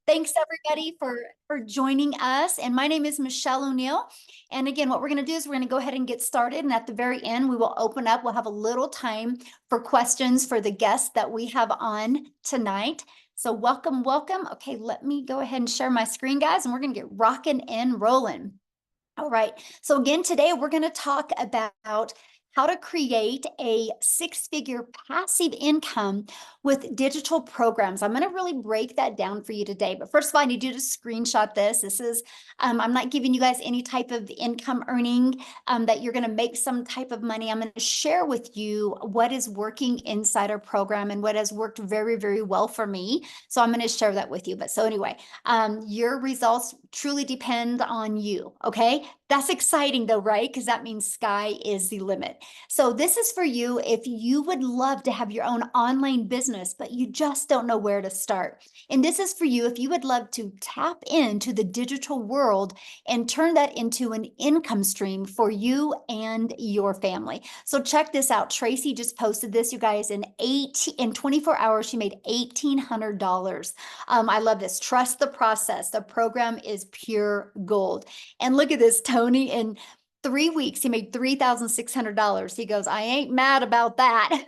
thanks everybody for joining us. And my name is Michelle O'Neill. And again, what we're going to do is we're going to go ahead and get started. And at the very end, we will open up. We'll have a little time for questions for the guests that we have on tonight. So welcome, welcome. Okay, let me go ahead and share my screen, guys, and we're going to get rocking and rolling. All right. So again, today we're going to talk about how to create a six-figure passive income with digital programs. I'm going to really break that down for you today. But first of all, I need you to screenshot this. This is, I'm not giving you guys any type of income earning that you're going to make some type of money. I'm going to share with you what is working inside our program and what has worked very, very well for me. So I'm going to share that with you. But so anyway, your results truly depend on you. Okay. That's exciting though, right? Because that means sky is the limit. So this is for you if you would love to have your own online business, but you just don't know where to start. And this is for you if you would love to tap into the digital world and turn that into an income stream for you and your family. So check this out. Tracy just posted this, you guys, in 24 hours, she made $1,800. I love this. Trust the process. The program is pure gold. And look at this, Tony, in 3 weeks, he made $3,600. He goes, I ain't mad about that.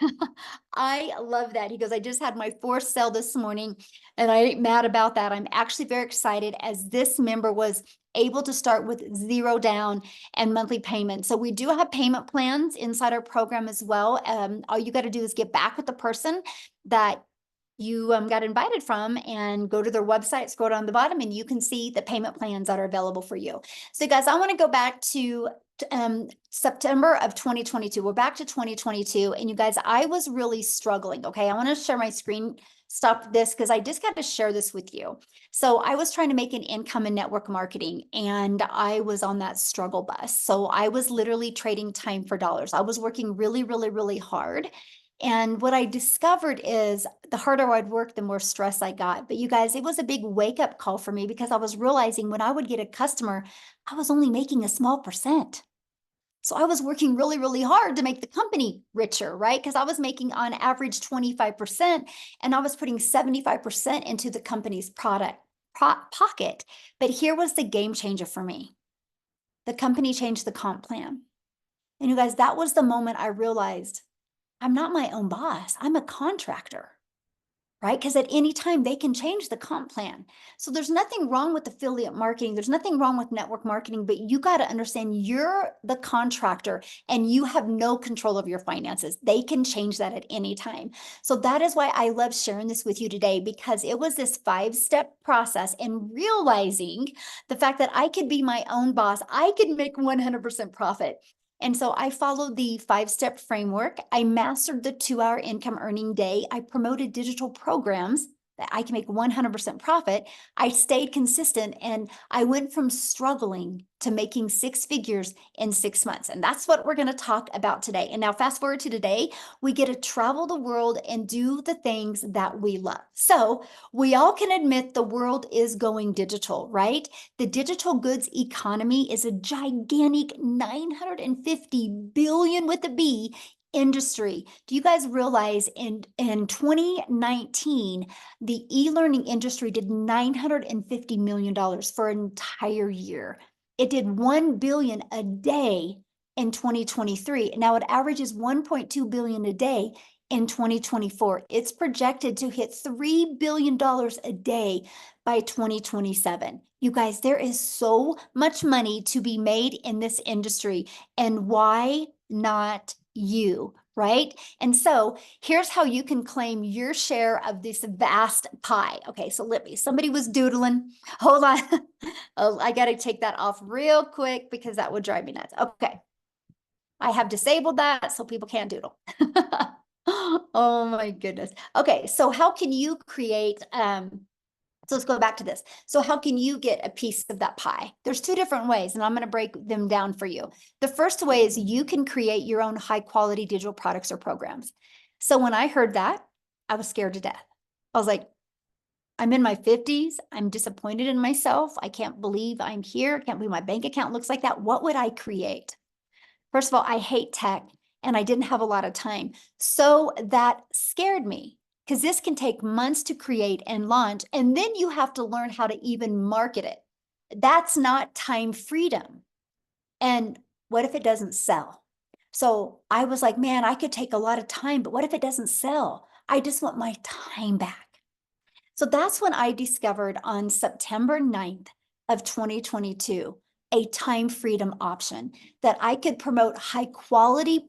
I love that. He goes, I just had my fourth sale this morning and I ain't mad about that. I'm actually very excited as this member was able to start with zero down and monthly payment. So we do have payment plans inside our program as well. All you got to do is get back with the person that you got invited from and go to their website, scroll down the bottom, and you can see the payment plans that are available for you. So guys, I want to go back to September of 2022. We're back to 2022. And you guys, I was really struggling. Okay. I want to share my screen, stop this because I just got to share this with you. So I was trying to make an income in network marketing and I was on that struggle bus. So I was literally trading time for dollars. I was working really, really, really hard. And what I discovered is the harder I'd work, the more stress I got. But you guys, it was a big wake up call for me because I was realizing when I would get a customer, I was only making a small percent. So I was working really, really hard to make the company richer, right? Because I was making on average 25% and I was putting 75% into the company's pocket. But here was the game changer for me. The company changed the comp plan. And you guys, that was the moment I realized I'm not my own boss. I'm a contractor, right? Because at any time they can change the comp plan. So there's nothing wrong with affiliate marketing. There's nothing wrong with network marketing, but you got to understand you're the contractor and you have no control of your finances. They can change that at any time. So that is why I love sharing this with you today, because it was this 5-step process and realizing the fact that I could be my own boss. I could make 100% profit. And so I followed the 5-step framework. I mastered the 2-hour income earning day. I promoted digital programs that I can make 100% profit. I stayed consistent and I went from struggling to making 6 figures in 6 months. And that's what we're going to talk about today. And now fast forward to today, we get to travel the world and do the things that we love. So we all can admit the world is going digital, right? The digital goods economy is a gigantic 950 billion with a B industry. Do you guys realize in 2019, the e-learning industry did $950 million for an entire year. It did 1 billion a day in 2023. Now it averages 1.2 billion a day in 2024. It's projected to hit $3 billion a day by 2027. You guys, there is so much money to be made in this industry. And why not you, right? And so here's how you can claim your share of this vast pie. Okay, so let me, somebody was doodling. Hold on. Oh, I got to take that off real quick because that would drive me nuts. Okay. I have disabled that so people can't doodle. Oh my goodness. Okay, so how can you create so let's go back to this. So how can you get a piece of that pie? There's 2 different ways, and I'm going to break them down for you. The first way is you can create your own high quality digital products or programs. So when I heard that, I was scared to death. I was like, I'm in my 50s. I'm disappointed in myself. I can't believe I'm here. I can't believe my bank account looks like that. What would I create? First of all, I hate tech and I didn't have a lot of time. So that scared me. because this can take months to create and launch, and then you have to learn how to even market it. That's not time freedom. And what if it doesn't sell? So I was like, man, I could take a lot of time, but what if it doesn't sell? I just want my time back. So that's when I discovered on September 9th of 2022 a time freedom option that I could promote high quality,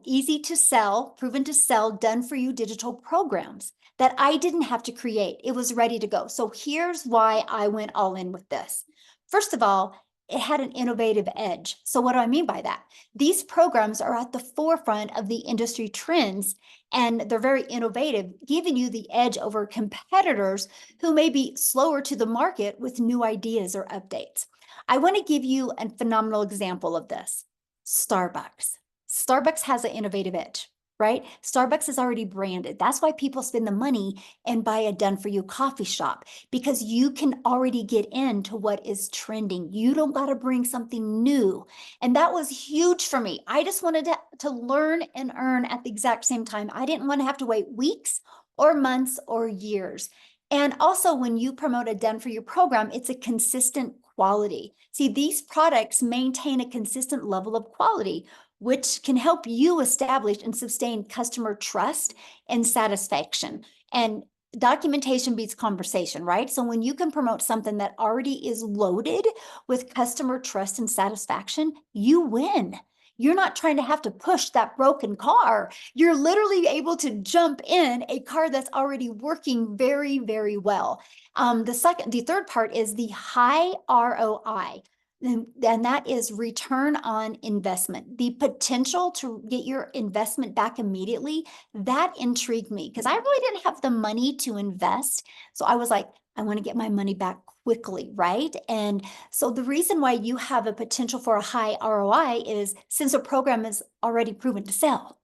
easy to sell, proven to sell, done for you digital programs that I didn't have to create. It was ready to go. So here's why I went all in with this. First of all, it had an innovative edge. So what do I mean by that? These programs are at the forefront of the industry trends, and they're very innovative, giving you the edge over competitors who may be slower to the market with new ideas or updates. I want to give you a phenomenal example of this. Starbucks. Starbucks has an innovative edge, right? Starbucks is already branded. That's why people spend the money and buy a done for you coffee shop, because you can already get into what is trending. You don't got to bring something new. And that was huge for me. I just wanted to learn and earn at the exact same time. I didn't want to have to wait weeks or months or years. And also, when you promote a done for you program, it's a consistent quality. See, these products maintain a consistent level of quality, which can help you establish and sustain customer trust and satisfaction. And documentation beats conversation, right? So when you can promote something that already is loaded with customer trust and satisfaction, you win. You're not trying to have to push that broken car. You're literally able to jump in a car that's already working very, very well. The third part is the high ROI. And that is return on investment. The potential to get your investment back immediately, that intrigued me because I really didn't have the money to invest. So I was like, I want to get my money back quickly, right? And so the reason why you have a potential for a high ROI is since a program is already proven to sell.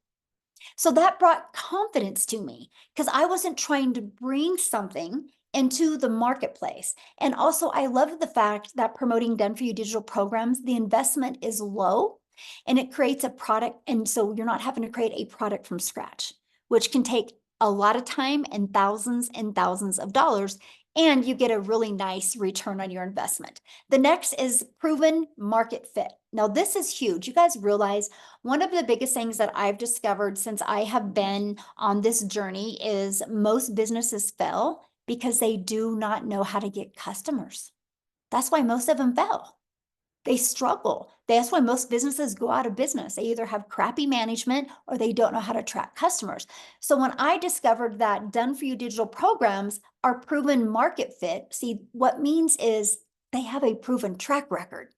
So that brought confidence to me because I wasn't trying to bring something into the marketplace. And also, I love the fact that promoting done for you digital programs, the investment is low and it creates a product. And so you're not having to create a product from scratch, which can take a lot of time and thousands of dollars. And you get a really nice return on your investment. The next is proven market fit. Now, this is huge. You guys realize one of the biggest things that I've discovered since I have been on this journey is most businesses fail because they do not know how to get customers. That's why most of them fail. They struggle. That's why most businesses go out of business. They either have crappy management or they don't know how to attract customers. So when I discovered that done for you digital programs are proven market fit, see, what means is they have a proven track record.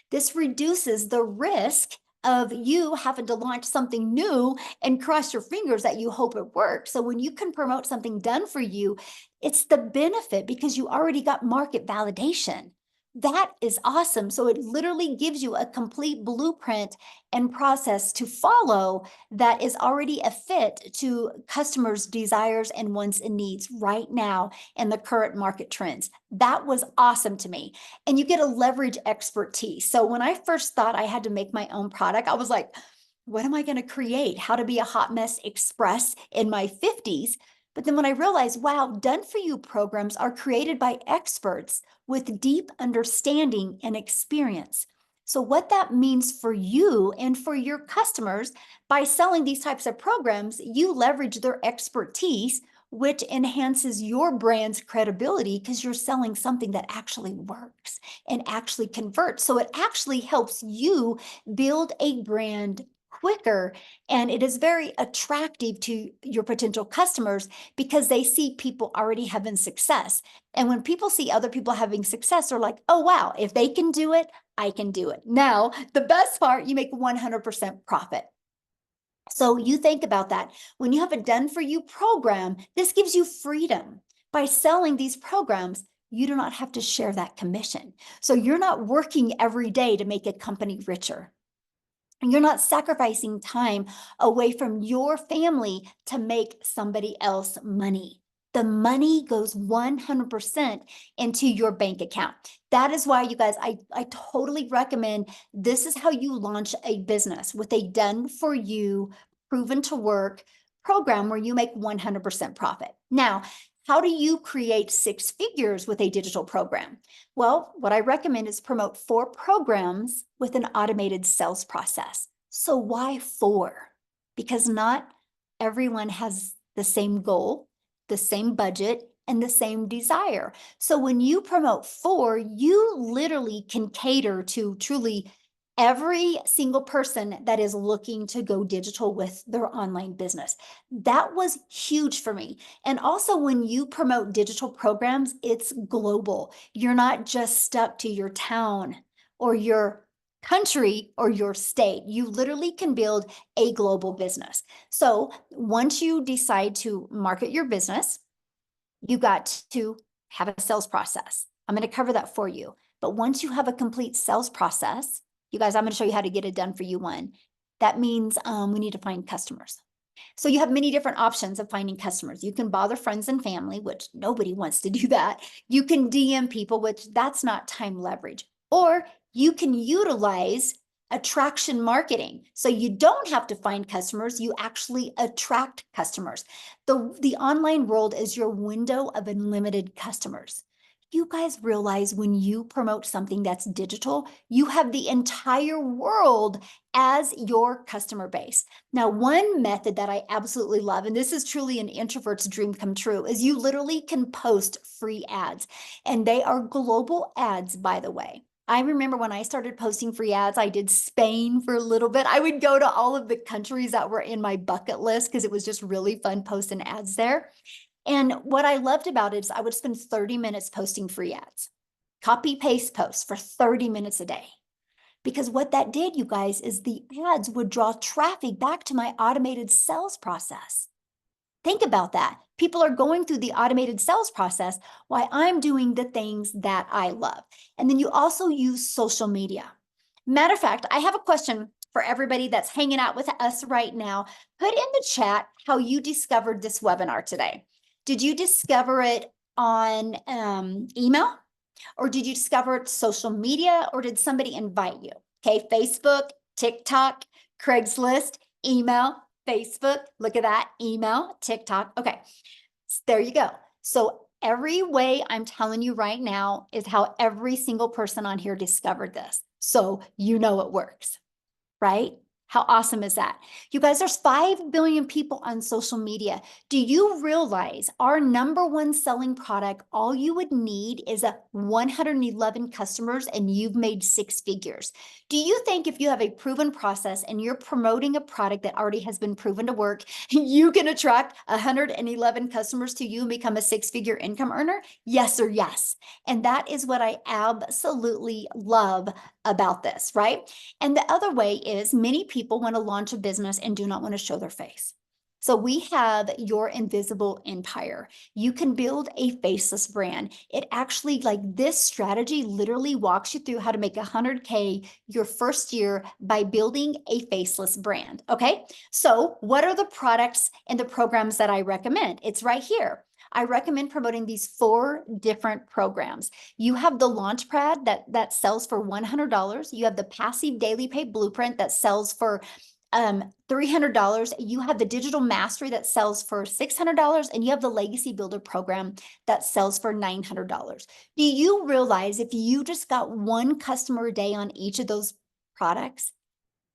This reduces the risk of you having to launch something new and cross your fingers that you hope it works. So when you can promote something done for you, it's the benefit because you already got market validation. That is awesome. So it literally gives you a complete blueprint and process to follow that is already a fit to customers' desires and wants and needs right now in the current market trends. That was awesome to me. And you get a leverage expertise. So when I first thought I had to make my own product, I was like, what am I going to create? How to be a hot mess express in my 50s. But then when I realized, wow, done for you programs are created by experts with deep understanding and experience. So what that means for you and for your customers, by selling these types of programs, you leverage their expertise, which enhances your brand's credibility because you're selling something that actually works and actually converts. So it actually helps you build a brand quicker, and it is very attractive to your potential customers because they see people already having success. And when people see other people having success, they're like, oh, wow, if they can do it, I can do it. Now, the best part, you make 100% profit. So you think about that. When you have a done for you program, this gives you freedom. By selling these programs, you do not have to share that commission. So you're not working every day to make a company richer. And you're not sacrificing time away from your family to make somebody else money. The money goes 100% into your bank account. That is why, you guys, I totally recommend this is how you launch a business with a done for you, proven to work, program where you make 100% profit. Now, how do you create 6 figures with a digital program? Well, what I recommend is promote 4 programs with an automated sales process. So why 4? Because not everyone has the same goal, the same budget, and the same desire. So when you promote 4, you literally can cater to truly every single person that is looking to go digital with their online business. That was huge for me. And also, when you promote digital programs, it's global. You're not just stuck to your town or your country or your state. You literally can build a global business. So once you decide to market your business, you got to have a sales process. I'm going to cover that for you. But once you have a complete sales process, you guys, I'm going to show you how to get it done for you one. That means we need to find customers. So you have many different options of finding customers. You can bother friends and family, which nobody wants to do that. You can DM people, which that's not time leverage. Or you can utilize attraction marketing. So you don't have to find customers, you actually attract customers. The online world is your window of unlimited customers. You guys realize when you promote something that's digital, you have the entire world as your customer base. Now, one method that I absolutely love, and this is truly an introvert's dream come true, is you literally can post free ads. And they are global ads, by the way. I remember when I started posting free ads, I did Spain for a little bit. I would go to all of the countries that were in my bucket list because it was just really fun posting ads there. And what I loved about it is I would spend 30 minutes posting free ads, copy paste posts for 30 minutes a day. Because what that did, you guys, is the ads would draw traffic back to my automated sales process. Think about that. People are going through the automated sales process while I'm doing the things that I love. And then you also use social media. Matter of fact, I have a question for everybody that's hanging out with us right now. Put in the chat how you discovered this webinar today. Did you discover it on email? Or did you discover it social media, or did somebody invite you? Okay, Facebook, TikTok, Craigslist, email, Facebook. Look at that, email, TikTok. Okay, there you go. So every way I'm telling you right now is how every single person on here discovered this. So you know it works, right? How awesome is that? You guys, there's 5 billion people on social media. Do you realize our #1 selling product, all you would need is 111 customers and you've made 6 figures. Do you think if you have a proven process and you're promoting a product that already has been proven to work, you can attract 111 customers to you and become a 6-figure income earner? Yes or yes. And that is what I absolutely love about this, right? And the other way is many people want to launch a business and do not want to show their face. So we have your invisible empire. You can build a faceless brand. It actually, like, this strategy literally walks you through how to make 100K your first year by building a faceless brand. Okay. So what are the products and the programs that I recommend? It's right here. I recommend promoting these 4 different programs. You have the Launchpad that sells for $100. You have the Passive Daily Pay Blueprint that sells for $300. You have the Digital Mastery that sells for $600, and you have the Legacy Builder program that sells for $900. Do you realize if you just got 1 customer a day on each of those products,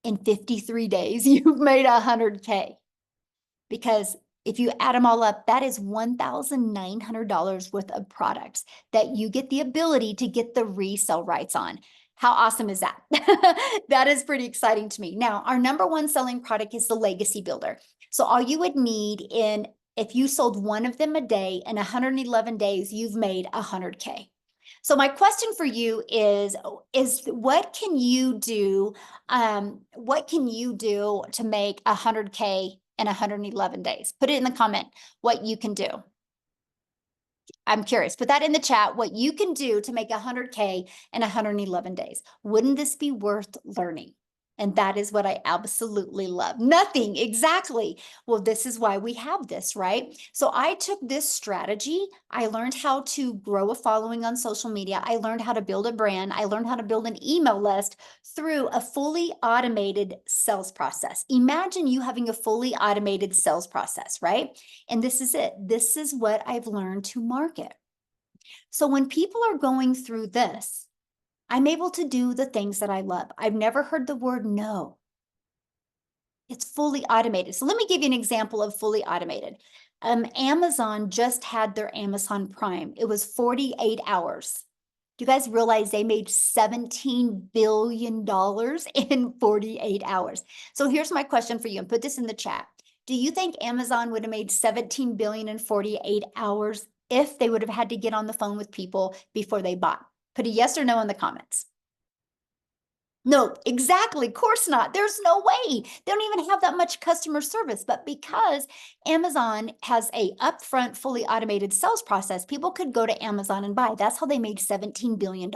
in 53 days, you've made 100K? Because if you add them all up, that is $1,900 worth of products that you get the ability to get the resale rights on. How awesome is that? That is pretty exciting to me. Now, our #1 selling product is the Legacy Builder. So all you would need if you sold 1 of them a day in 111 days, you've made 100K. So my question for you is what can you do? What can you do to make 100K in 111 days? Put it in the comment what you can do. I'm curious. Put that in the chat, what you can do to make 100K in 111 days. Wouldn't this be worth learning? And that is what I absolutely love. Nothing, exactly. Well, this is why we have this, right? So I took this strategy. I learned how to grow a following on social media. I learned how to build a brand. I learned how to build an email list through a fully automated sales process. Imagine you having a fully automated sales process, right? And this is it. This is what I've learned to market. So when people are going through this, I'm able to do the things that I love. I've never heard the word no. It's fully automated. So let me give you an example of fully automated. Amazon just had their Amazon Prime. It was 48 hours. Do you guys realize they made $17 billion in 48 hours? So here's my question for you, and put this in the chat. Do you think Amazon would have made 17 billion in 48 hours if they would have had to get on the phone with people before they bought? Put a yes or no in the comments. No, exactly. Of course not. There's no way. They don't even have that much customer service. But because Amazon has a upfront, fully automated sales process, people could go to Amazon and buy. That's how they made $17 billion.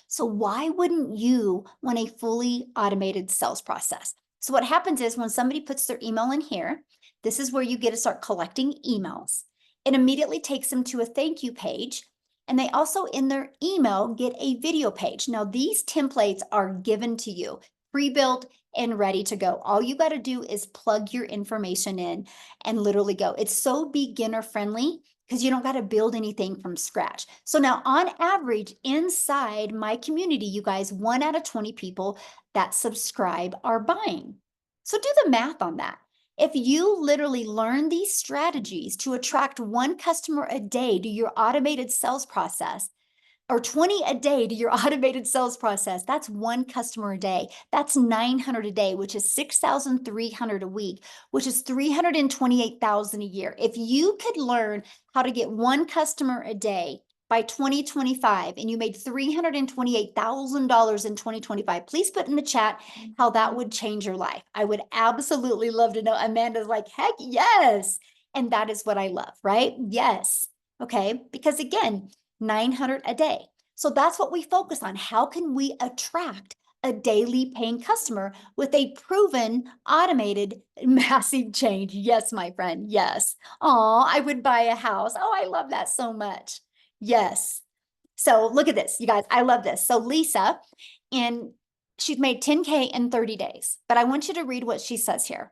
So why wouldn't you want a fully automated sales process? So what happens is when somebody puts their email in here, this is where you get to start collecting emails. It immediately takes them to a thank you page. And they also in their email get a video page. Now these templates are given to you, pre-built and ready to go. All you got to do is plug your information in and literally go. It's so beginner friendly because you don't got to build anything from scratch. So now on average inside my community, you guys, 1 out of 20 people that subscribe are buying. So do the math on that. If you literally learn these strategies to attract 1 customer a day to your automated sales process, or 20 a day to your automated sales process, that's 1 customer a day. That's 900 a day, which is 6,300 a week, which is 328,000 a year. If you could learn how to get 1 customer a day by 2025 and you made $328,000 in 2025, please put in the chat how that would change your life. I would absolutely love to know. Amanda's like, heck yes. And that is what I love, right? Yes. Okay. Because again, 900 a day. So that's what we focus on. How can we attract a daily paying customer with a proven automated massive change? Yes, my friend. Yes. Oh, I would buy a house. Oh, I love that so much. Yes. So look at this, you guys. I love this. So Lisa, and she's made 10K in 30 days, but I want you to read what she says here.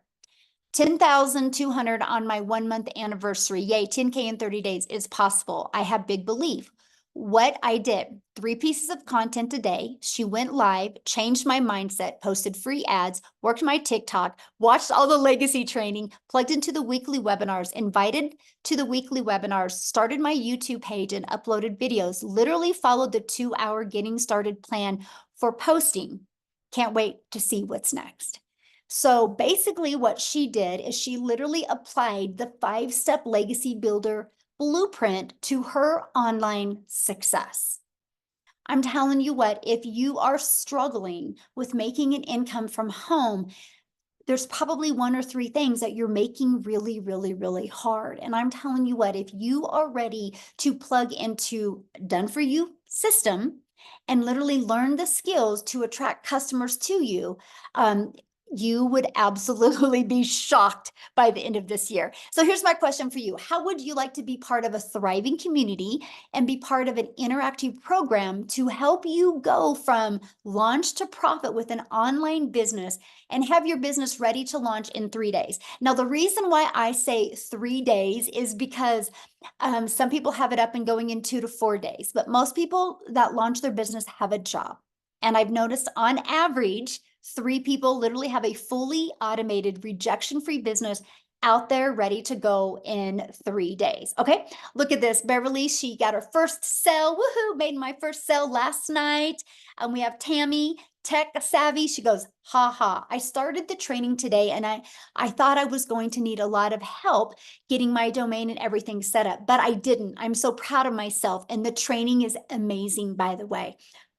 10,200 on my 1-month anniversary. Yay, 10K in 30 days is possible. I have big belief. What I did, 3 pieces of content a day. She went live, changed my mindset, posted free ads, worked my TikTok, watched all the legacy training, plugged into the weekly webinars, invited to the weekly webinars, started my YouTube page and uploaded videos, literally followed the 2-hour getting started plan for posting. Can't wait to see what's next. So basically what she did is she literally applied the 5-step legacy builder blueprint to her online success. I'm telling you what, if you are struggling with making an income from home, there's probably 1 or 3 things that you're making really, really, really hard. And I'm telling you what, if you are ready to plug into done for you system and literally learn the skills to attract customers to you, you would absolutely be shocked by the end of this year. So here's my question for you. How would you like to be part of a thriving community and be part of an interactive program to help you go from launch to profit with an online business and have your business ready to launch in 3 days? Now, the reason why I say 3 days is because some people have it up and going in 2 to 4 days, but most people that launch their business have a job. And I've noticed on average, 3 people literally have a fully automated rejection-free business out there ready to go in 3 days. Okay, look at this. Beverly, she got her first sale. Woohoo, made my first sale last night. And we have Tammy, tech savvy. She goes, ha ha. I started the training today and I thought I was going to need a lot of help getting my domain and everything set up, but I didn't. I'm so proud of myself. And the training is amazing, by the way.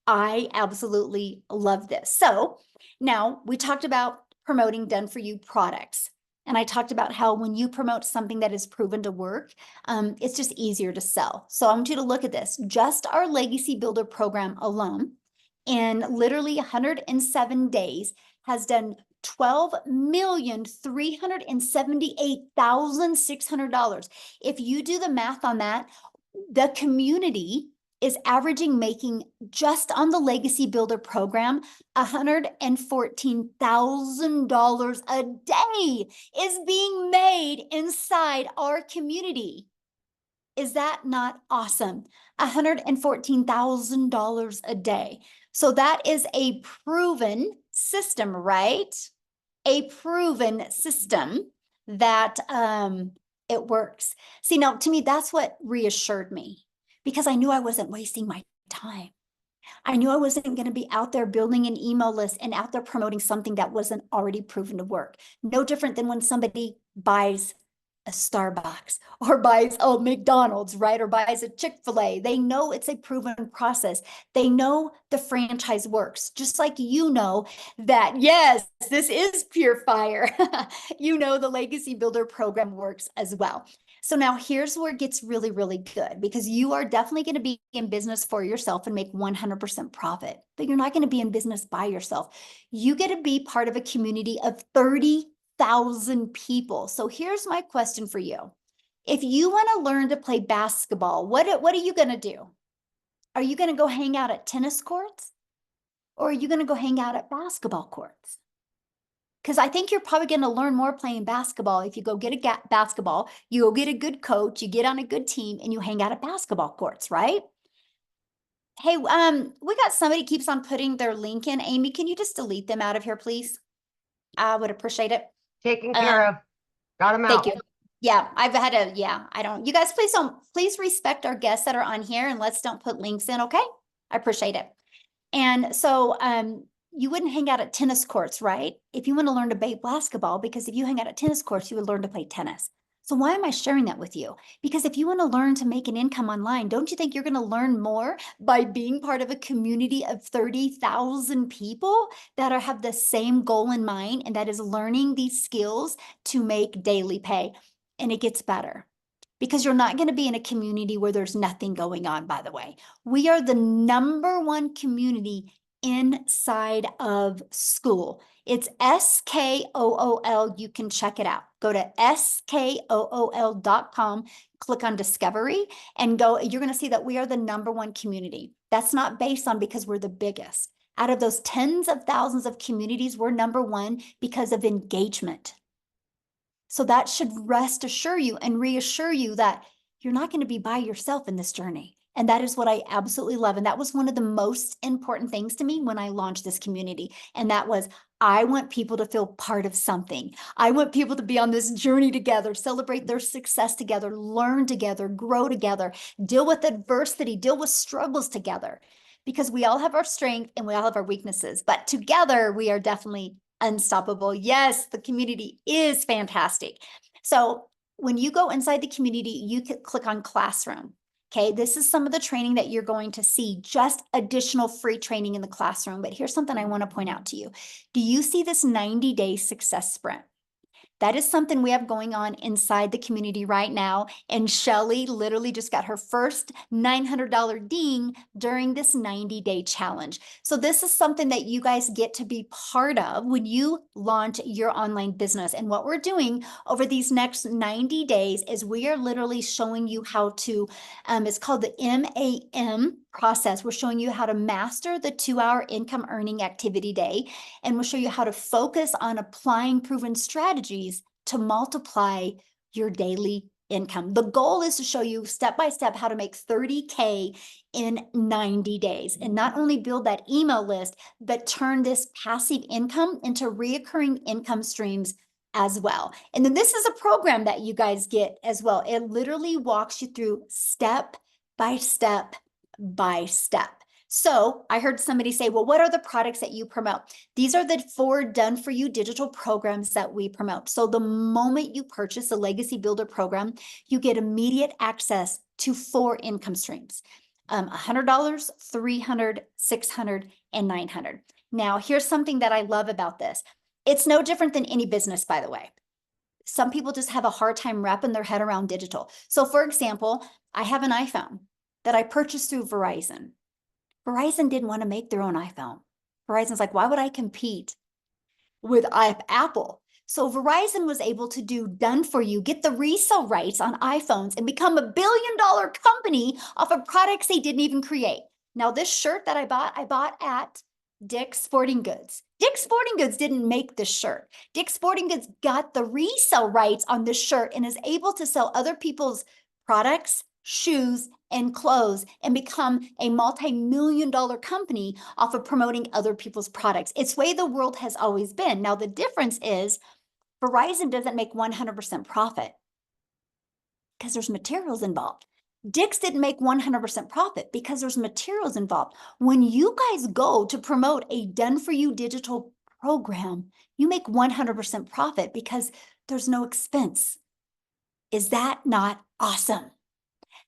I absolutely love this. So now we talked about promoting done for you products. And I talked about how when you promote something that is proven to work, it's just easier to sell. So I want you to look at this. Just our Legacy Builder program alone, in literally 107 days, has done $12,378,600. If you do the math on that, the community is averaging making just on the Legacy Builder program $114,000 a day is being made inside our community. Is that not awesome? $114,000 a day. So that is a proven system, right? A proven system that it works. See, now to me, that's what reassured me, because I knew I wasn't wasting my time. I knew I wasn't going to be out there building an email list and out there promoting something that wasn't already proven to work. No different than when somebody buys a Starbucks or buys a McDonald's, right? Or buys a Chick-fil-A. They know it's a proven process. They know the franchise works, just like you know that, yes, this is pure fire. You know the Legacy Builder program works as well. So now here's where it gets really, really good, because you are definitely going to be in business for yourself and make 100% profit, but you're not going to be in business by yourself. You get to be part of a community of 30,000 people. So here's my question for you. If you want to learn to play basketball, what are you going to do? Are you going to go hang out at tennis courts, or are you going to go hang out at basketball courts? Because I think you're probably going to learn more playing basketball if you go get a basketball, you go get a good coach, you get on a good team, and you hang out at basketball courts, right? Hey, we got somebody keeps on putting their link in. Amy, can you just delete them out of here, please? I would appreciate it. Taken care of. Got them out. Thank you. Yeah, I've had a, I don't, you guys, please respect our guests that are on here, and let's don't put links in, okay? I appreciate it. And so, you wouldn't hang out at tennis courts, right? If you want to learn to play basketball, because if you hang out at tennis courts, you would learn to play tennis. So why am I sharing that with you? Because if you want to learn to make an income online, don't you think you're going to learn more by being part of a community of 30,000 people that have the same goal in mind, and that is learning these skills to make daily pay? And it gets better, because you're not going to be in a community where there's nothing going on, by the way. We are the #1 community inside of school. It's SKOOL. You can check it out. Go to SKOOL.com, click on Discovery, and go. You're going to see that we are the #1 community. That's not based on because we're the biggest. Out of those tens of thousands of communities, we're #1 because of engagement. So that should assure you and reassure you that you're not going to be by yourself in this journey. And that is what I absolutely love. And that was one of the most important things to me when I launched this community. And that was, I want people to feel part of something. I want people to be on this journey together, celebrate their success together, learn together, grow together, deal with adversity, deal with struggles together. Because we all have our strength and we all have our weaknesses, but together we are definitely unstoppable. Yes, the community is fantastic. So when you go inside the community, you can click on Classroom. Okay, this is some of the training that you're going to see, just additional free training in the classroom. But here's something I want to point out to you. Do you see this 90-day success sprint? That is something we have going on inside the community right now. And Shelly literally just got her first $900 ding during this 90-day challenge. So this is something that you guys get to be part of when you launch your online business. And what we're doing over these next 90 days is we are literally showing you how to, it's called the MAM process. We're showing you how to master the 2-hour income earning activity day. And we'll show you how to focus on applying proven strategies to multiply your daily income. The goal is to show you step by step how to make 30K in 90 days, and not only build that email list, but turn this passive income into reoccurring income streams as well. And then this is a program that you guys get as well. It literally walks you through step by step by step. So I heard somebody say, well, what are the products that you promote? These are the 4 done-for-you digital programs that we promote. So the moment you purchase a Legacy Builder program, you get immediate access to 4 income streams, $100, $300, $600, and $900. Now, here's something that I love about this. It's no different than any business, by the way. Some people just have a hard time wrapping their head around digital. So for example, I have an iPhone that I purchased through Verizon. Verizon didn't want to make their own iPhone. Verizon's like, why would I compete with Apple. So Verizon was able to do done for you, get the resale rights on iPhones and become $1 billion company off of products they didn't even create. Now, this shirt that I bought at Dick's Sporting Goods. Dick's Sporting Goods didn't make this shirt. Dick's Sporting Goods got the resale rights on this shirt and is able to sell other people's products, shoes, and clothes and become a multi-million-dollar company off of promoting other people's products. It's the way the world has always been. Now, the difference is Verizon doesn't make 100% profit because there's materials involved. Dick's didn't make 100% profit because there's materials involved. When you guys go to promote a done-for-you digital program, you make 100% profit because there's no expense. Is that not awesome?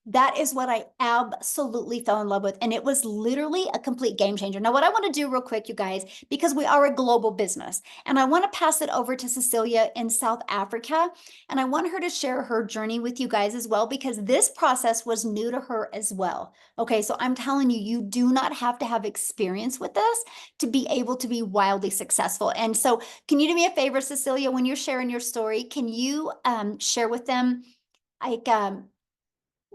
That is what I absolutely fell in love with. And it was literally a complete game changer. Now, what I want to do real quick, you guys, because we are a global business, and I want to pass it over to Cecilia in South Africa. And I want her to share her journey with you guys as well, because this process was new to her as well. Okay, so I'm telling you, you do not have to have experience with this to be able to be wildly successful. And so can you do me a favor, Cecilia, when you're sharing your story, can you share with them like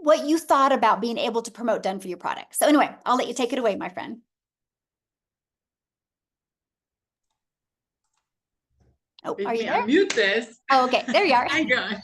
what you thought about being able to promote done for you products? So anyway, I'll let you take it away, my friend. Oh, Let are you me there? unmute this. Oh, okay, there you are. Hi guys,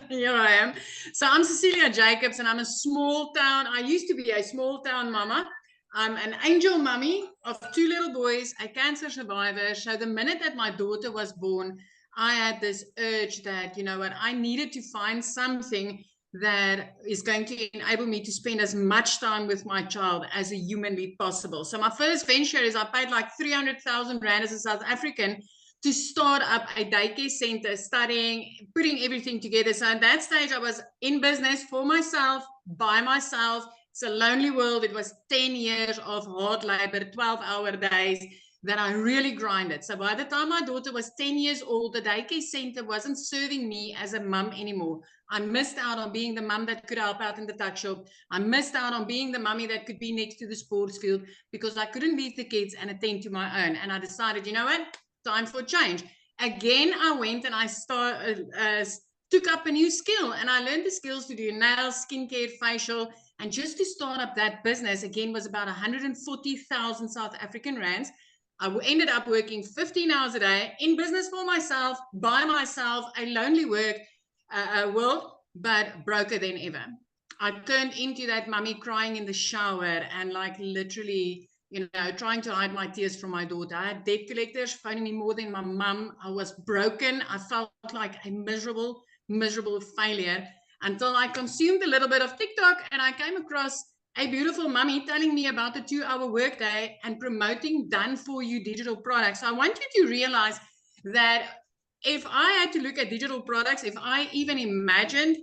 here I am. So I'm Cecilia Jacobs and I'm a small town. I used to be a small town mama. I'm an angel mummy of 2 little boys, a cancer survivor. So the minute that my daughter was born, I had this urge that, you know what, I needed to find something that is going to enable me to spend as much time with my child as a humanly possible. So my first venture is I paid like 300,000 Rand as a South African to start up a daycare center, studying, putting everything together. So at that stage, I was in business for myself, by myself. It's a lonely world. It was 10 years of hard labor, 12-hour days that I really grinded. So by the time my daughter was 10 years old, the daycare center wasn't serving me as a mum anymore. I missed out on being the mum that could help out in the tuck shop. I missed out on being the mummy that could be next to the sports field because I couldn't leave the kids and attend to my own. And I decided, you know what? Time for change. Again, I went and I took up a new skill and I learned the skills to do nails, skincare, facial, and just to start up that business again was about 140,000 South African rands. I ended up working 15 hours a day in business for myself, by myself, a lonely world, but broker than ever. I turned into that mummy crying in the shower and like literally, you know, trying to hide my tears from my daughter. I had debt collectors phoning me more than my mum. I was broken. I felt like a miserable failure until I consumed a little bit of TikTok and I came across a beautiful mummy telling me about the 2-hour workday and promoting done for you digital products. So I want you to realize that if I had to look at digital products, if I even imagined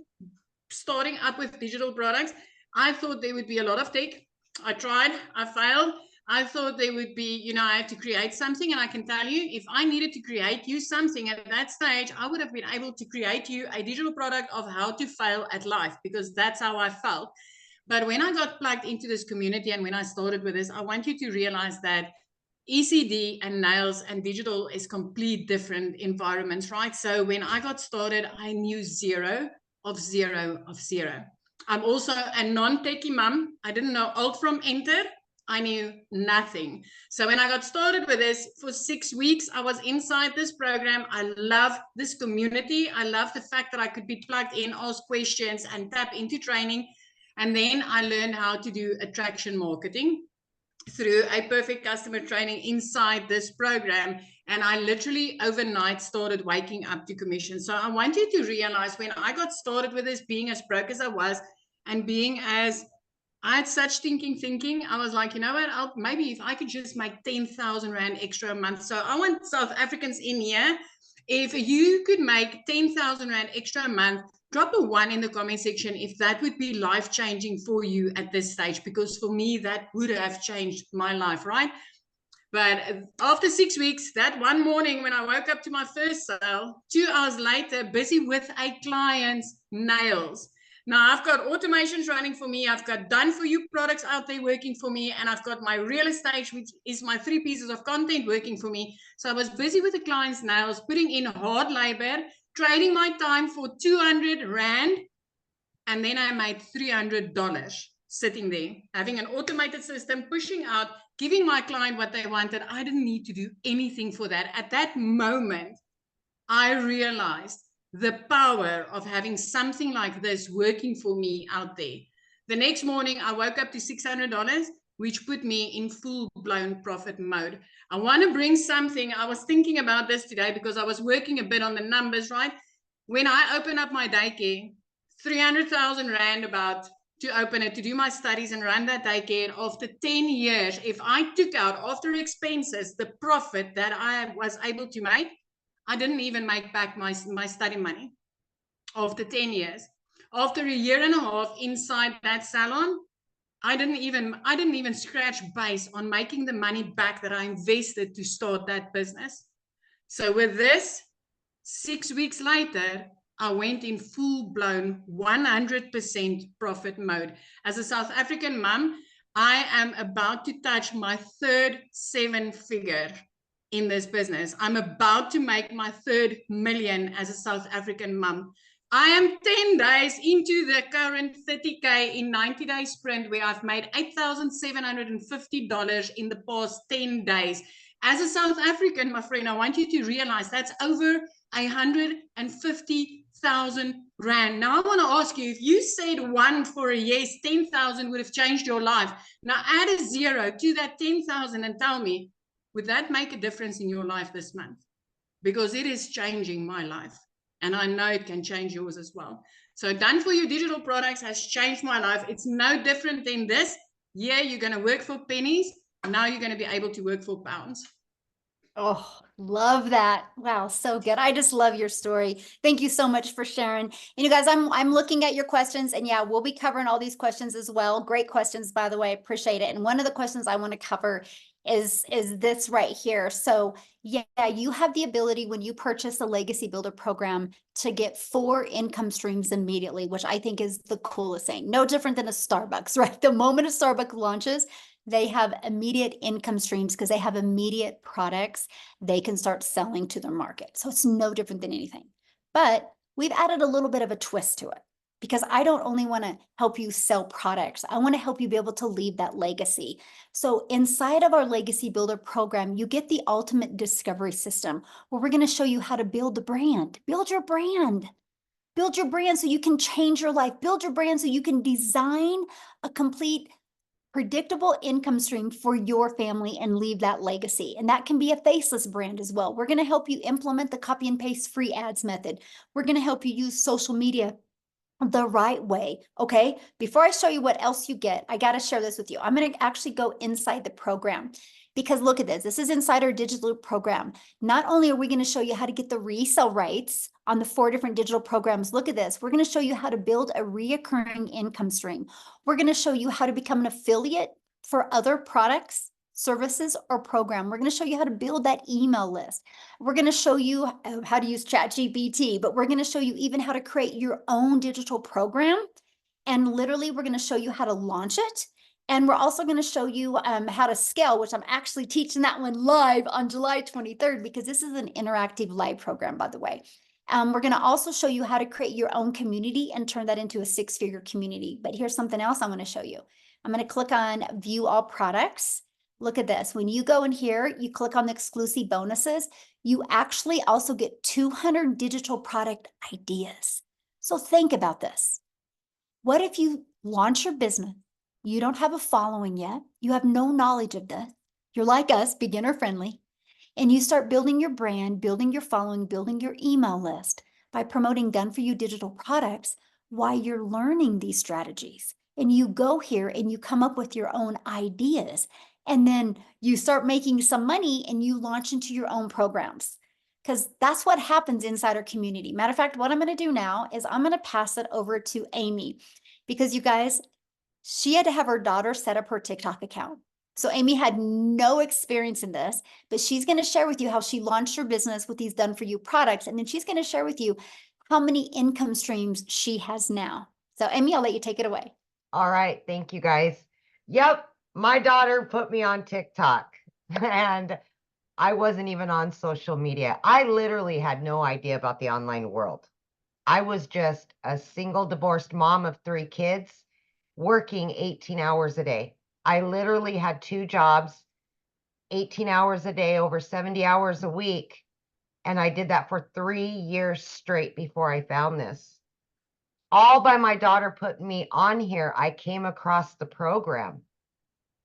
starting up with digital products, I thought there would be a lot of tech. I tried, I failed. I thought there would be, you know, I had to create something. And I can tell you, if I needed to create you something at that stage, I would have been able to create you a digital product of how to fail at life, because that's how I felt. But when I got plugged into this community and when I started with this, I want you to realize that ECD and nails and digital is complete different environments, right? So when I got started, I knew zero of zero of zero. I'm also a non-techie mom. I didn't know alt from enter. I knew nothing. So when I got started with this for 6 weeks, I was inside this program. I love this community. I love the fact that I could be plugged in, ask questions and tap into training. And then I learned how to do attraction marketing through a perfect customer training inside this program. And I literally overnight started waking up to commission. So I want you to realize when I got started with this, being as broke as I was and being as I had such thinking, I was like, you know what, maybe if I could just make 10,000 Rand extra a month. So I want South Africans in here. If you could make 10,000 Rand extra a month, drop a 1 in the comment section if that would be life-changing for you at this stage, because for me, that would have changed my life, right? But after 6 weeks, that one morning when I woke up to my first sale, 2 hours later, busy with a client's nails, Now I've got automations running for me. I've got done for you products out there working for me. And I've got my real estate, which is my 3 pieces of content working for me. So I was busy with the client's nails, putting in hard labor, trading my time for 200 Rand. And then I made $300 sitting there, having an automated system, pushing out, giving my client what they wanted. I didn't need to do anything for that. At that moment, I realized the power of having something like this working for me out there. The next morning, I woke up to $600, which put me in full-blown profit mode. I want to bring something. I was thinking about this today because I was working a bit on the numbers, right? When I open up my daycare, 300,000 Rand about to open it, to do my studies and run that daycare. After 10 years, if I took out after expenses, the profit that I was able to make, I didn't even make back my study money after 10 years. After a year and a half inside that salon, I didn't even scratch base on making the money back that I invested to start that business. So with this, 6 weeks later, I went in full-blown 100% profit mode. As a South African mom, I am about to touch my third 7-figure in this business. I'm about to make my third million as a South African mom. I am 10 days into the current 30K in 90-day sprint where I've made $8,750 in the past 10 days. As a South African, my friend, I want you to realize that's over 150,000 Rand. Now I want to ask you, if you said one for a yes, 10,000 would have changed your life. Now add a 0 to that 10,000 and tell me, would that make a difference in your life this month? Because it is changing my life. And I know it can change yours as well. So done for you digital products has changed my life. It's no different than this. Yeah, you're going to work for pennies. Now you're going to be able to work for pounds. Oh, love that. Wow, so good. I just love your story. Thank you so much for sharing. And you guys, I'm looking at your questions, and yeah, we'll be covering all these questions as well. Great questions, by the way. Appreciate it. And one of the questions I want to cover is this right here. So yeah, you have the ability when you purchase a Legacy Builder program to get 4 income streams immediately, which I think is the coolest thing. No different than a Starbucks, right? The moment a Starbucks launches, they have immediate income streams because they have immediate products they can start selling to their market. So it's no different than anything. But we've added a little bit of a twist to it because I don't only want to help you sell products. I want to help you be able to leave that legacy. So inside of our Legacy Builder program, you get the ultimate discovery system where we're going to show you how to build the brand, build your brand. Build your brand so you can change your life. Build your brand so you can design a complete predictable income stream for your family and leave that legacy. And that can be a faceless brand as well. We're going to help you implement the copy and paste free ads method. We're going to help you use social media the right way. Okay. Before I show you what else you get, I got to share this with you. I'm going to actually go inside the program because look at this. This is inside our digital program. Not only are we going to show you how to get the resale rights on the 4 different digital programs, look at this. We're going to show you how to build a reoccurring income stream. We're going to show you how to become an affiliate for other products, services, or program. We're going to show you how to build that email list. We're going to show you how to use ChatGPT, but we're going to show you even how to create your own digital program. And literally, we're going to show you how to launch it. And we're also going to show you how to scale, which I'm actually teaching that one live on July 23rd, because this is an interactive live program, by the way. We're going to also show you how to create your own community and turn that into a 6-figure community. But here's something else I'm going to show you. I'm going to click on View All Products. Look at this. When you go in here, you click on the exclusive bonuses, you actually also get 200 digital product ideas. So think about this. What if you launch your business? You don't have a following yet. You have no knowledge of this. You're like us, beginner friendly. And you start building your brand, building your following, building your email list by promoting done-for-you digital products while you're learning these strategies. And you go here and you come up with your own ideas. And then you start making some money and you launch into your own programs. Because that's what happens inside our community. Matter of fact, what I'm going to do now is I'm going to pass it over to Amy. Because you guys, she had to have her daughter set up her TikTok account. So Amy had no experience in this, but she's going to share with you how she launched her business with these done-for-you products. And then she's going to share with you how many income streams she has now. So Amy, I'll let you take it away. All right. Thank you, guys. Yep. My daughter put me on TikTok and I wasn't even on social media. I literally had no idea about the online world. I was just a single divorced mom of 3 kids working 18 hours a day. I literally had 2 jobs, 18 hours a day, over 70 hours a week. And I did that for 3 years straight before I found this. All by my daughter putting me on here, I came across the program.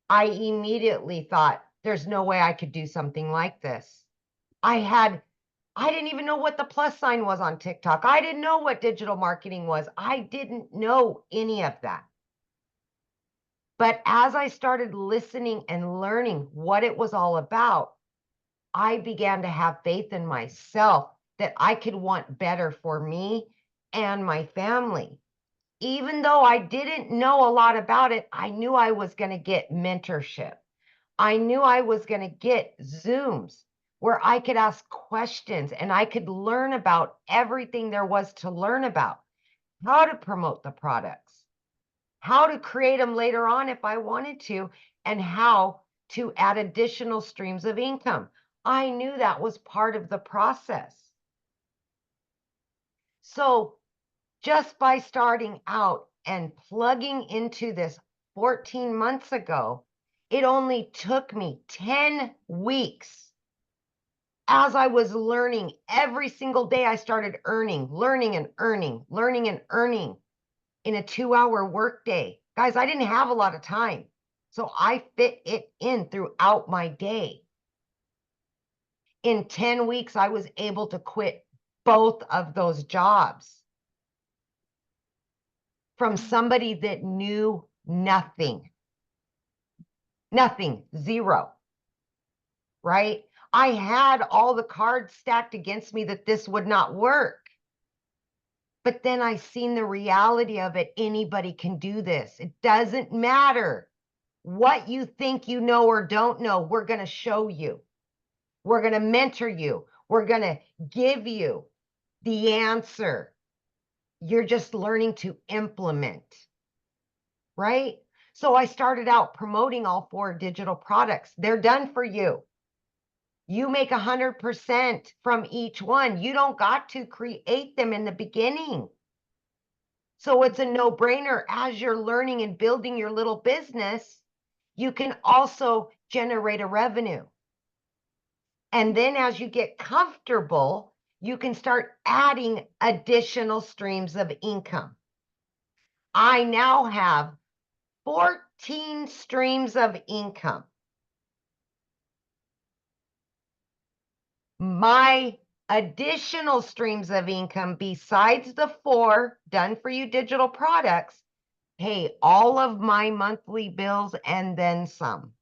I immediately thought, there's no way I could do something like this. I didn't even know what the plus sign was on TikTok. I didn't know what digital marketing was. I didn't know any of that. But as I started listening and learning what it was all about, I began to have faith in myself that I could want better for me and my family. Even though I didn't know a lot about it, I knew I was going to get mentorship. I knew I was going to get Zooms where I could ask questions and I could learn about everything there was to learn about, how to promote the products, how to create them later on if I wanted to, and how to add additional streams of income. I knew that was part of the process. So just by starting out and plugging into this 14 months ago, it only took me 10 weeks. As I was learning every single day, I started learning and earning in a 2-hour workday. Guys, I didn't have a lot of time. So I fit it in throughout my day. In 10 weeks, I was able to quit both of those jobs from somebody that knew nothing. Nothing, zero, right? I had all the cards stacked against me that this would not work. But then I seen the reality of it. Anybody can do this. It doesn't matter what you think you know or don't know. We're going to show you. We're going to mentor you. We're going to give you the answer. You're just learning to implement, right? So I started out promoting all 4 digital products. They're done for you. You make 100% from each one. You don't got to create them in the beginning. So it's a no-brainer. As you're learning and building your little business, you can also generate a revenue. And then as you get comfortable, you can start adding additional streams of income. I now have 14 streams of income. My additional streams of income besides the 4 done for you digital products pay all of my monthly bills and then some.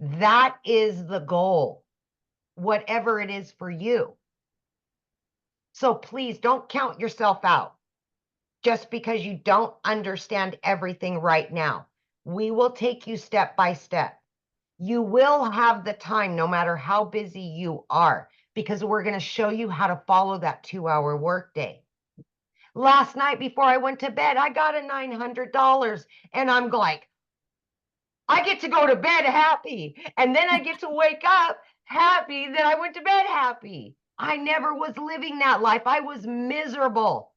That is the goal, whatever it is for you. So please don't count yourself out just because you don't understand everything right now. We will take you step by step. You will have the time no matter how busy you are, because we're going to show you how to follow that 2-hour workday. Last night before I went to bed, I got a $900 and I'm like, I get to go to bed happy. And then I get to wake up happy that I went to bed happy. I never was living that life. I was miserable.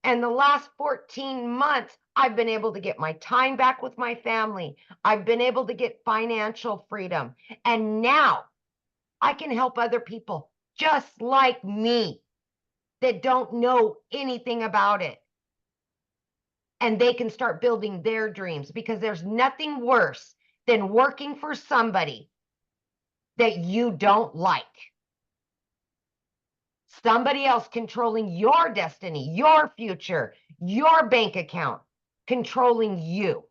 And the last 14 months, I've been able to get my time back with my family. I've been able to get financial freedom. And now I can help other people just like me that don't know anything about it. And they can start building their dreams, because there's nothing worse than working for somebody that you don't like. Somebody else controlling your destiny, your future, your bank account, controlling you.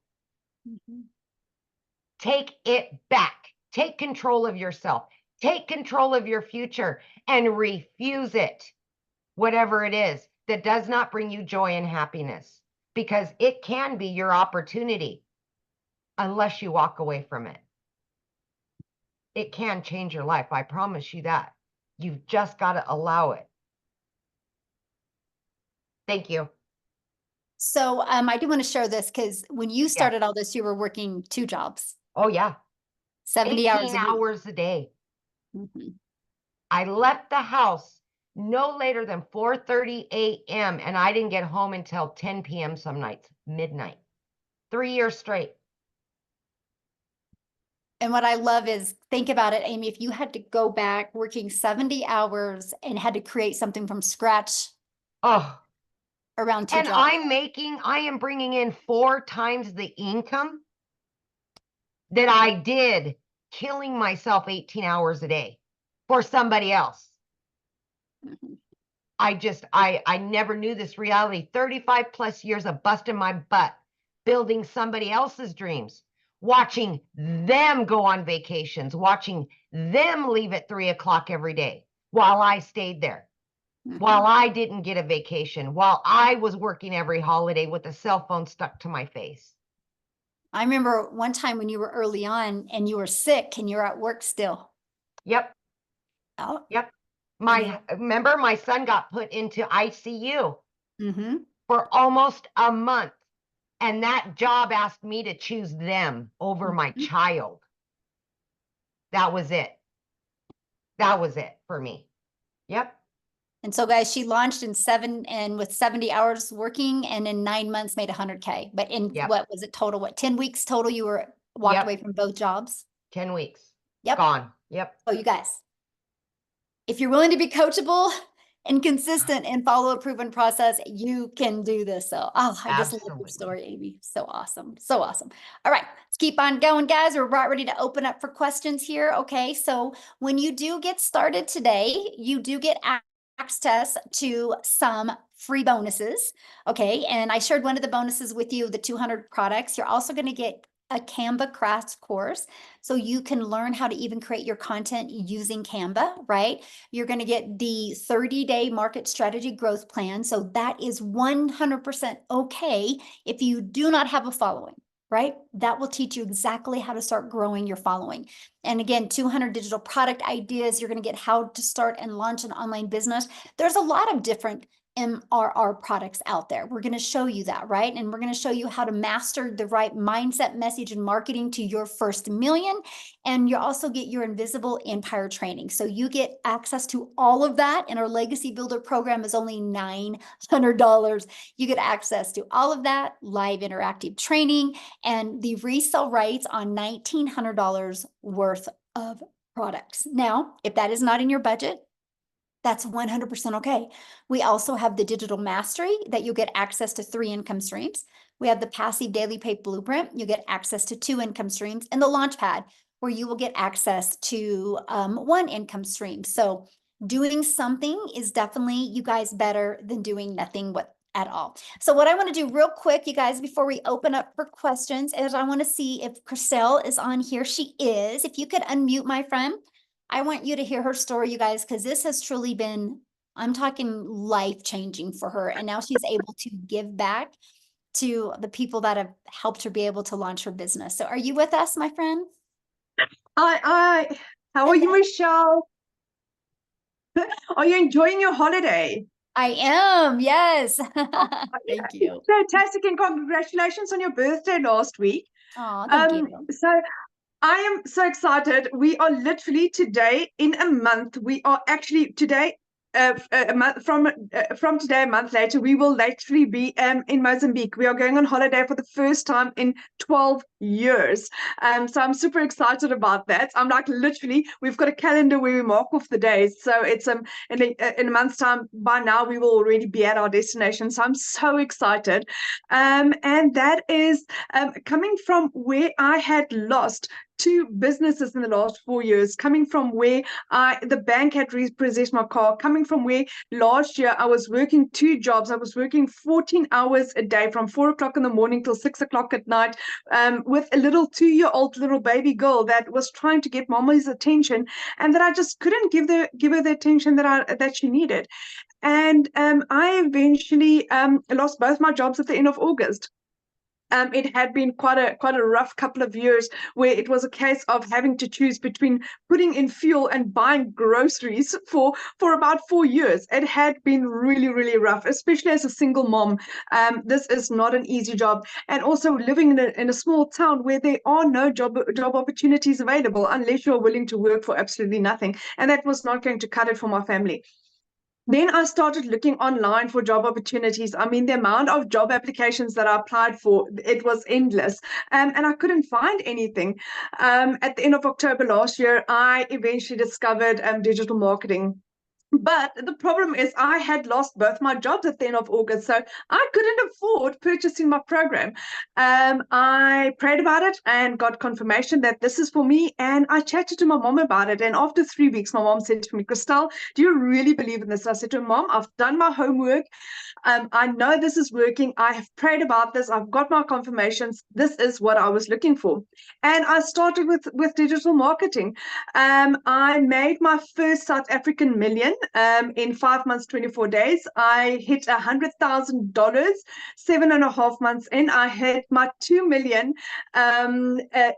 Take it back. Take control of yourself. Take control of your future and refuse it, whatever it is that does not bring you joy and happiness, because it can be your opportunity unless you walk away from it. It can change your life. I promise you that. You've just got to allow it. Thank you. So I do want to share this because when you started all this, you were working 2 jobs, Oh, yeah. 70 hours 18 a week. hours a day. Mhm. I left the house no later than 4:30 a.m. and I didn't get home until 10 p.m. some nights, midnight. 3 years straight. And what I love is, think about it, Amy, if you had to go back working 70 hours and had to create something from scratch Oh, around 2 and jobs. I am bringing in 4 times the income that I did killing myself 18 hours a day for somebody else. Mhm. I never knew this reality. 35 plus years of busting my butt, building somebody else's dreams, watching them go on vacations, watching them leave at 3 o'clock every day while I stayed there, while I didn't get a vacation, while I was working every holiday with a cell phone stuck to my face. I remember one time when you were early on and you were sick and you were at work still. Yep. Oh, Yep. then- Remember my son got put into ICU Mhm. for almost a month. And that job asked me to choose them over my Mhm. child. That was it. That was it for me. Yep. And so guys, she launched in with 70 hours working and in 9 months made 100K. But in Yep. what was it total? What, 10 weeks total you were walked Yep. away from both jobs? 10 weeks. Yep. Gone. Yep. Oh, you guys, if you're willing to be coachable and consistent and follow a proven process, you can do this. So, I just love your Absolutely. story, Amy. So awesome. So awesome. All right, let's keep on going, guys. We're about ready to open up for questions here. Okay, so when you do get started today, you do get access to some free bonuses. Okay, and I shared one of the bonuses with you, the 200 products. You're also going to get a Canva crash course so you can learn how to even create your content using Canva, right? You're going to get the 30-day market strategy growth plan. So that is 100% okay if you do not have a following, right? That will teach you exactly how to start growing your following. And again, 200 digital product ideas. You're going to get how to start and launch an online business. There's a lot of different MRR products out there. We're going to show you that, right? And we're going to show you how to master the right mindset, message, and marketing to your first million. And you also get your invisible empire training. So you get access to all of that. And our legacy builder program is only $900. You get access to all of that, live interactive training, and the resale rights on $1,900 worth of products. Now, if that is not in your budget, that's 100% okay. We also have the digital mastery that you'll get access to 3 income streams. We have the passive daily pay blueprint. You get access to 2 income streams, and the launch pad where you will get access to 1 income stream. So doing something is definitely, you guys, better than doing nothing at all. So what I want to do real quick, you guys, before we open up for questions, is I want to see if Chriselle is on here. She is. If you could unmute, my friend. I want you to hear her story, you guys, because this has truly been, I'm talking life-changing for her. And now she's able to give back to the people that have helped her be able to launch her business. So are you with us, my friend? How are you, Michelle? Are you enjoying your holiday? I am, yes. Oh, Thank you. Fantastic, and congratulations on your birthday last week. Oh, thank you. So I am so excited. We are literally today in a month. We are actually today, a month from today, a month later, we will literally be in Mozambique. We are going on holiday for the first time in 12 years. So I'm super excited about that. I'm like, literally, we've got a calendar where we mark off the days. So it's in a month's time. By now, we will already be at our destination. So I'm so excited. And that is coming from where I had lost 2 businesses in the last 4 years, coming from where the bank had repossessed my car, coming from where last year I was working 2 jobs. I was working 14 hours a day from 4 o'clock in the morning till 6 o'clock at night, with a little 2-year-old little baby girl that was trying to get mama's attention, and that I just couldn't give her the attention that she needed. And I eventually lost both my jobs at the end of August. It had been quite a rough couple of years where it was a case of having to choose between putting in fuel and buying groceries for about 4 years. It had been really, really rough, especially as a single mom. This is not an easy job, and also living in a small town where there are no job opportunities available unless you're willing to work for absolutely nothing, and that was not going to cut it for my family. Then I started looking online for job opportunities. I mean, the amount of job applications that I applied for, it was endless. And I couldn't find anything. At the end of October last year, I eventually discovered digital marketing. But the problem is I had lost both my jobs at the end of August, so I couldn't afford purchasing my program. I prayed about it and got confirmation that this is for me, and I chatted to my mom about it. And after 3 weeks, my mom said to me, Christelle, do you really believe in this? I said to her, Mom, I've done my homework. I know this is working. I have prayed about this. I've got my confirmations. This is what I was looking for. And I started with digital marketing. I made my first South African million in 5 months, 24 days. I hit $100,000, 7.5 months in. I hit my 2 million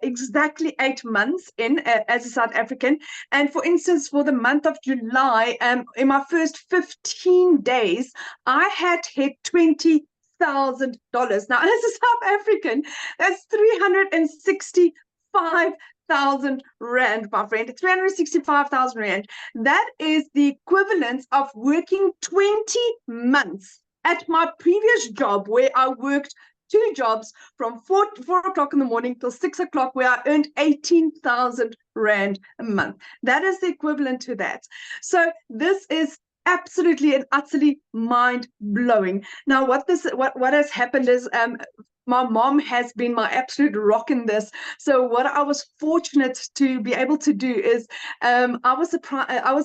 exactly 8 months in as a South African. And for instance, for the month of July, in my first 15 days, I had hit $20,000. Now, as a South African, that's 365,000 rand, my friend. 365,000 rand. That is the equivalent of working 20 months at my previous job, where I worked 2 jobs from 4 o'clock in the morning till 6 o'clock, where I earned 18,000 rand a month. That is the equivalent to that. So this is absolutely and utterly mind-blowing. Now, what has happened is my mom has been my absolute rock in this. So what I was fortunate to be able to do is I was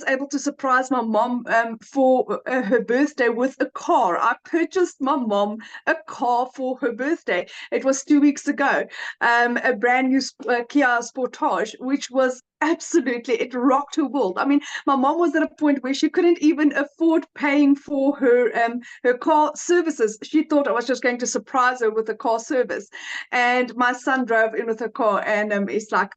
able to surprise my mom for her birthday with a car. I purchased my mom a car for her birthday. It was 2 weeks ago, a brand new Kia Sportage, which was absolutely, it rocked her world. I mean, my mom was at a point where she couldn't even afford paying for her car services. She thought I was just going to surprise her with a car service. And my son drove in with her car, and it's like,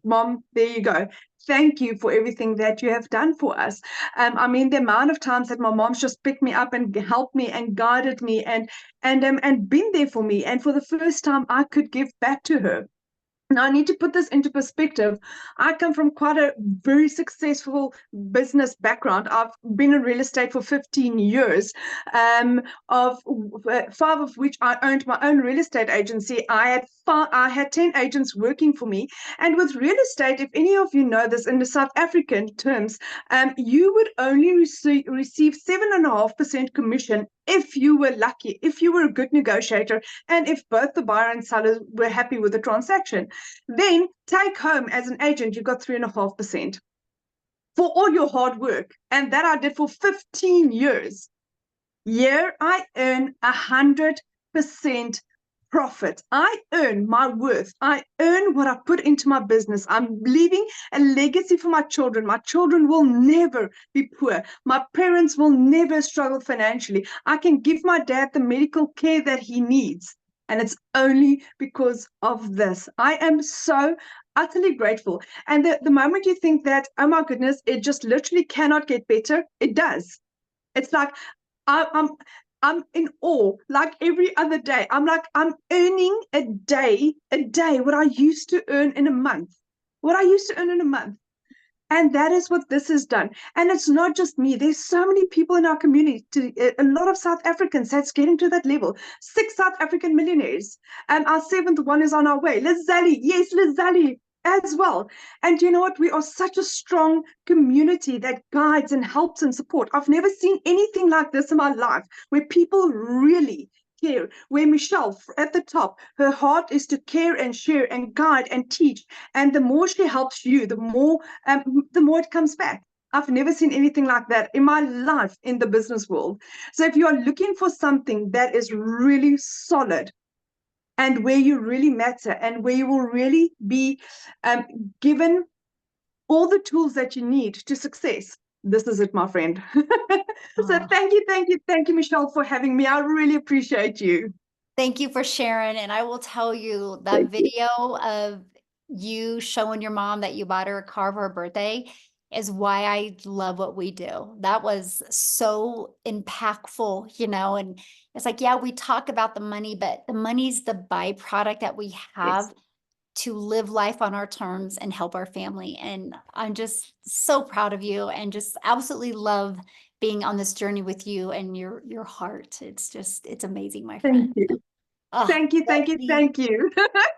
Mom, there you go. Thank you for everything that you have done for us. I mean, the amount of times that my mom's just picked me up and helped me and guided me and been there for me. And for the first time, I could give back to her. Now, I need to put this into perspective. I come from quite a very successful business background. I've been in real estate for 15 years, of 5 of which I owned my own real estate agency. I had 10 agents working for me. And with real estate, if any of you know this in the South African terms, you would only receive 7.5% commission if you were lucky, if you were a good negotiator, and if both the buyer and seller were happy with the transaction. Then take home as an agent, you got 3.5% for all your hard work. And that I did for 15 years. Here I earn 100% profit. I earn my worth. I earn what I put into my business. I'm leaving a legacy for my children. My children will never be poor. My parents will never struggle financially. I can give my dad the medical care that he needs. And it's only because of this. I am so utterly grateful. And the moment you think that, oh my goodness, it just literally cannot get better, it does. It's like, I'm in awe. Like every other day, I'm earning a day what I used to earn in a month. And that is what this has done. And it's not just me. There's so many people in our community, a lot of South Africans that's getting to that level. 6 South African millionaires. And our 7th one is on our way. Lizali, yes, Lizali as well. And you know what? We are such a strong community that guides and helps and support. I've never seen anything like this in my life, where people really care, where Michelle at the top, her heart is to care and share and guide and teach. And the more she helps you, the more it comes back. I've never seen anything like that in my life in the business world. So if you are looking for something that is really solid, and where you really matter, and where you will really be given all the tools that you need to success, this is it, my friend. So thank you, Michelle, for having me. I really appreciate you. Thank you for sharing. And I will tell you that video of you showing your mom that you bought her a car for her birthday is why I love what we do. That was so impactful, and it's like, yeah, we talk about the money, but the money's the byproduct that we have to live life on our terms and help our family. And I'm just so proud of you and just absolutely love being on this journey with you and your heart. It's amazing, my Thank friend. you. Oh, Thank you. Thank you. Thank you.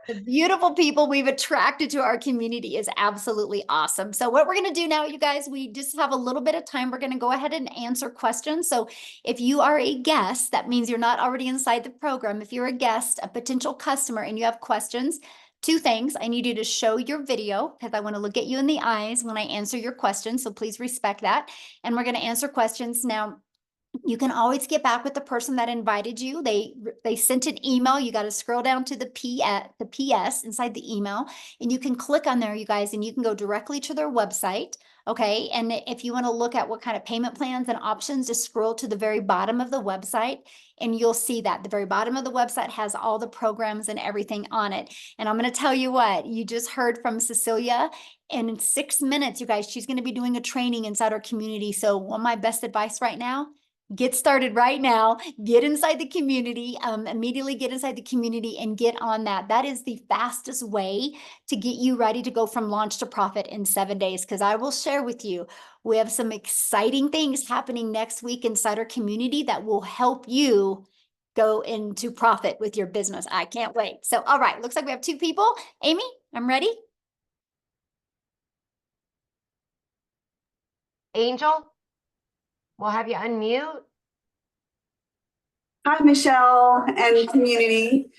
the beautiful people we've attracted to our community is absolutely awesome. So what we're going to do now, you guys, we just have a little bit of time. We're going to go ahead and answer questions. So if you are a guest, that means you're not already inside the program. If you're a guest, a potential customer, and you have questions, two things. I need you to show your video because I want to look at you in the eyes when I answer your questions. So please respect that. And we're going to answer questions now. You can always get back with the person that invited you. They sent an email. You got to scroll down to the PS inside the email, and you can click on there, you guys, and you can go directly to their website. Okay. And if you want to look at what kind of payment plans and options, just scroll to the very bottom of the website and you'll see that the very bottom of the website has all the programs and everything on it. And I'm going to tell you what, you just heard from Cecilia. And in 6 minutes, you guys, she's going to be doing a training inside our community. So one of my best advice right now, get started right now, get inside the community, immediately get inside the community and get on that. That is the fastest way to get you ready to go from launch to profit in 7 days. Because I will share with you, we have some exciting things happening next week inside our community that will help you go into profit with your business. I can't wait. So, all right, looks like we have 2 people. Amy, I'm ready. Angel, we'll have you unmute. Hi, Michelle and community.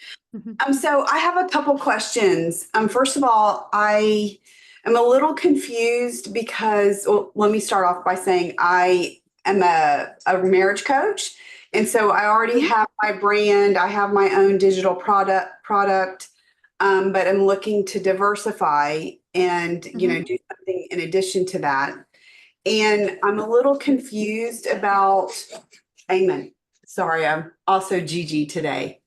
So I have a couple questions. First of all, I am a little confused because, well, let me start off by saying I am a marriage coach. And so I already have my brand. I have my own digital product, but I'm looking to diversify and, do something in addition to that. And I'm a little confused about, amen. Sorry, I'm also Gigi today.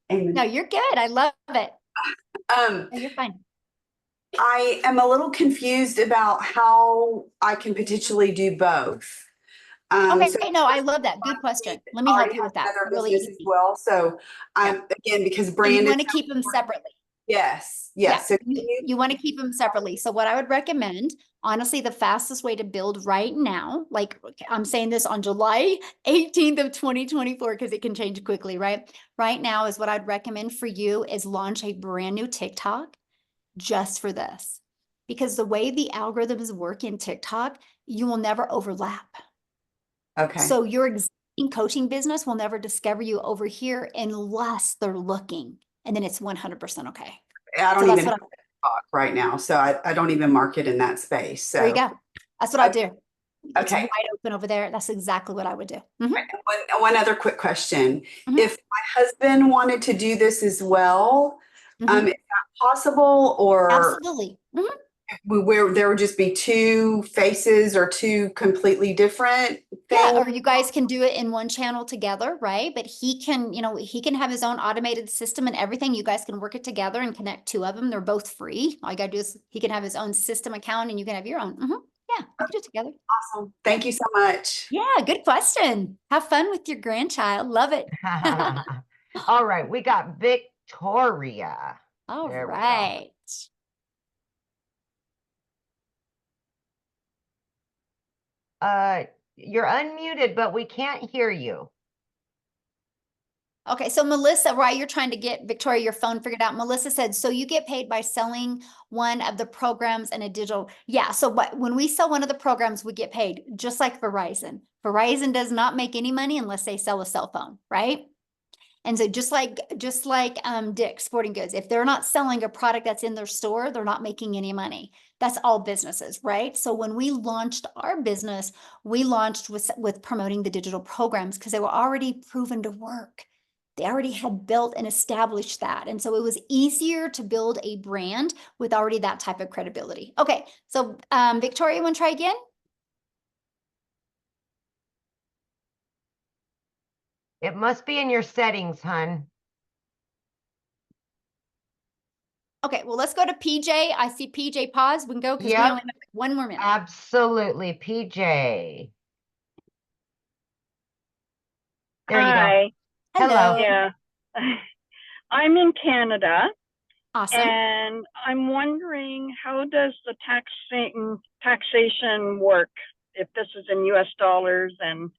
Amen. No, you're good. I love it. No, you're fine. I am a little confused about how I can potentially do both. Okay, So no, I love that. Good question. Let me help you with that. another Really business easy. as well. So Yeah. again, because So brand you is want to keep them separately. yes. Yeah, So you want to keep them separately. So what I would recommend, honestly, the fastest way to build right now, like I'm saying this on July 18th of 2024, because it can change quickly, right? Right now is what I'd recommend for you is launch a brand new TikTok just for this. Because the way the algorithms work in TikTok, you will never overlap. okay. So your existing coaching business will never discover you over here unless they're looking. And then it's 100% okay. I don't So even talk right now. So I don't even market in that space. So there you go. That's what I do. It's okay. wide open over there. That's exactly what I would do. One other quick question. Mhm. If my husband wanted to do this as well, Mhm. is that possible? Or Absolutely. Mhm. where there would just be two faces or two completely different Yeah, things? or you guys can do it in one channel together, right? But he can, he can have his own automated system and everything. You guys can work it together and connect 2 of them. They're both free. All you gotta do is he can have his own system account and you can have your own. Yeah, you can do it together. Awesome. Thank you so much. Yeah, good question. Have fun with your grandchild. Love it. All right, we got Victoria. All There we go. right. You're unmuted, but we can't hear you. Okay, so Melissa, right, you're trying to get Victoria your phone figured out. Melissa said, so you get paid by selling one of the programs in a digital. Yeah, so when we sell one of the programs, we get paid just like Verizon. Verizon does not make any money unless they sell a cell phone, right? And so just like Dick's Sporting Goods, if they're not selling a product that's in their store, they're not making any money. That's all businesses, right? So when we launched our business, we launched with promoting the digital programs because they were already proven to work. They already had built and established that. And so it was easier to build a brand with already that type of credibility. Okay, so Victoria, you want to try again? It must be in your settings, hun. Okay, well, let's go to PJ. I see PJ pause. We can go because we Yep. only have 1 more minute. Absolutely. PJ. There you go. Hi. Hello. Yeah. I'm in Canada Awesome. and I'm wondering, how does the taxation work if this is in US dollars and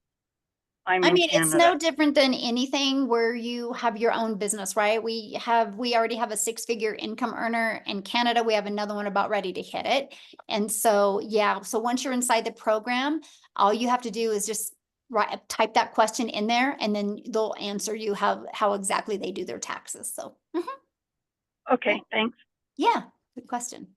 I'm I in mean, it's Canada? no different than anything where you have your own business, right? We already have a 6-figure income earner in Canada. We have another one about ready to hit it. And so, yeah, so once you're inside the program, all you have to do is just type that question in there, and then they'll answer you how exactly they do their taxes. So, Okay, thanks. yeah, good question.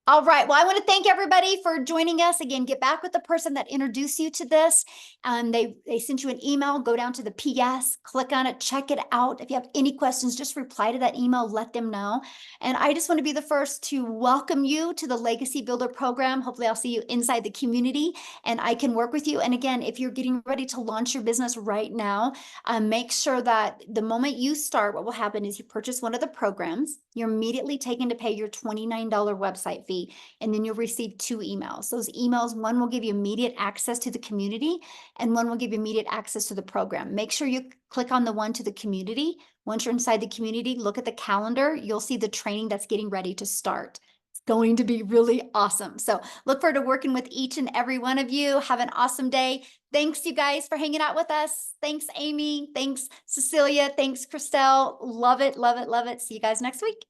All right. Well, I want to thank everybody for joining us. Again, get back with the person that introduced you to this. They sent you an email. Go down to the PS, click on it, check it out. If you have any questions, just reply to that email, let them know. And I just want to be the first to welcome you to the Legacy Builder program. Hopefully I'll see you inside the community and I can work with you. And again, if you're getting ready to launch your business right now, make sure that the moment you start, what will happen is you purchase one of the programs, you're immediately taken to pay your $29 website fee, and then you'll receive 2 emails. Those emails, one will give you immediate access to the community and one will give you immediate access to the program. Make sure you click on the one to the community. Once you're inside the community, look at the calendar. You'll see the training that's getting ready to start. It's going to be really awesome. So look forward to working with each and every one of you. Have an awesome day. Thanks, you guys, for hanging out with us. Thanks, Amy. Thanks, Cecilia. Thanks, Christelle. Love it, love it, love it. See you guys next week.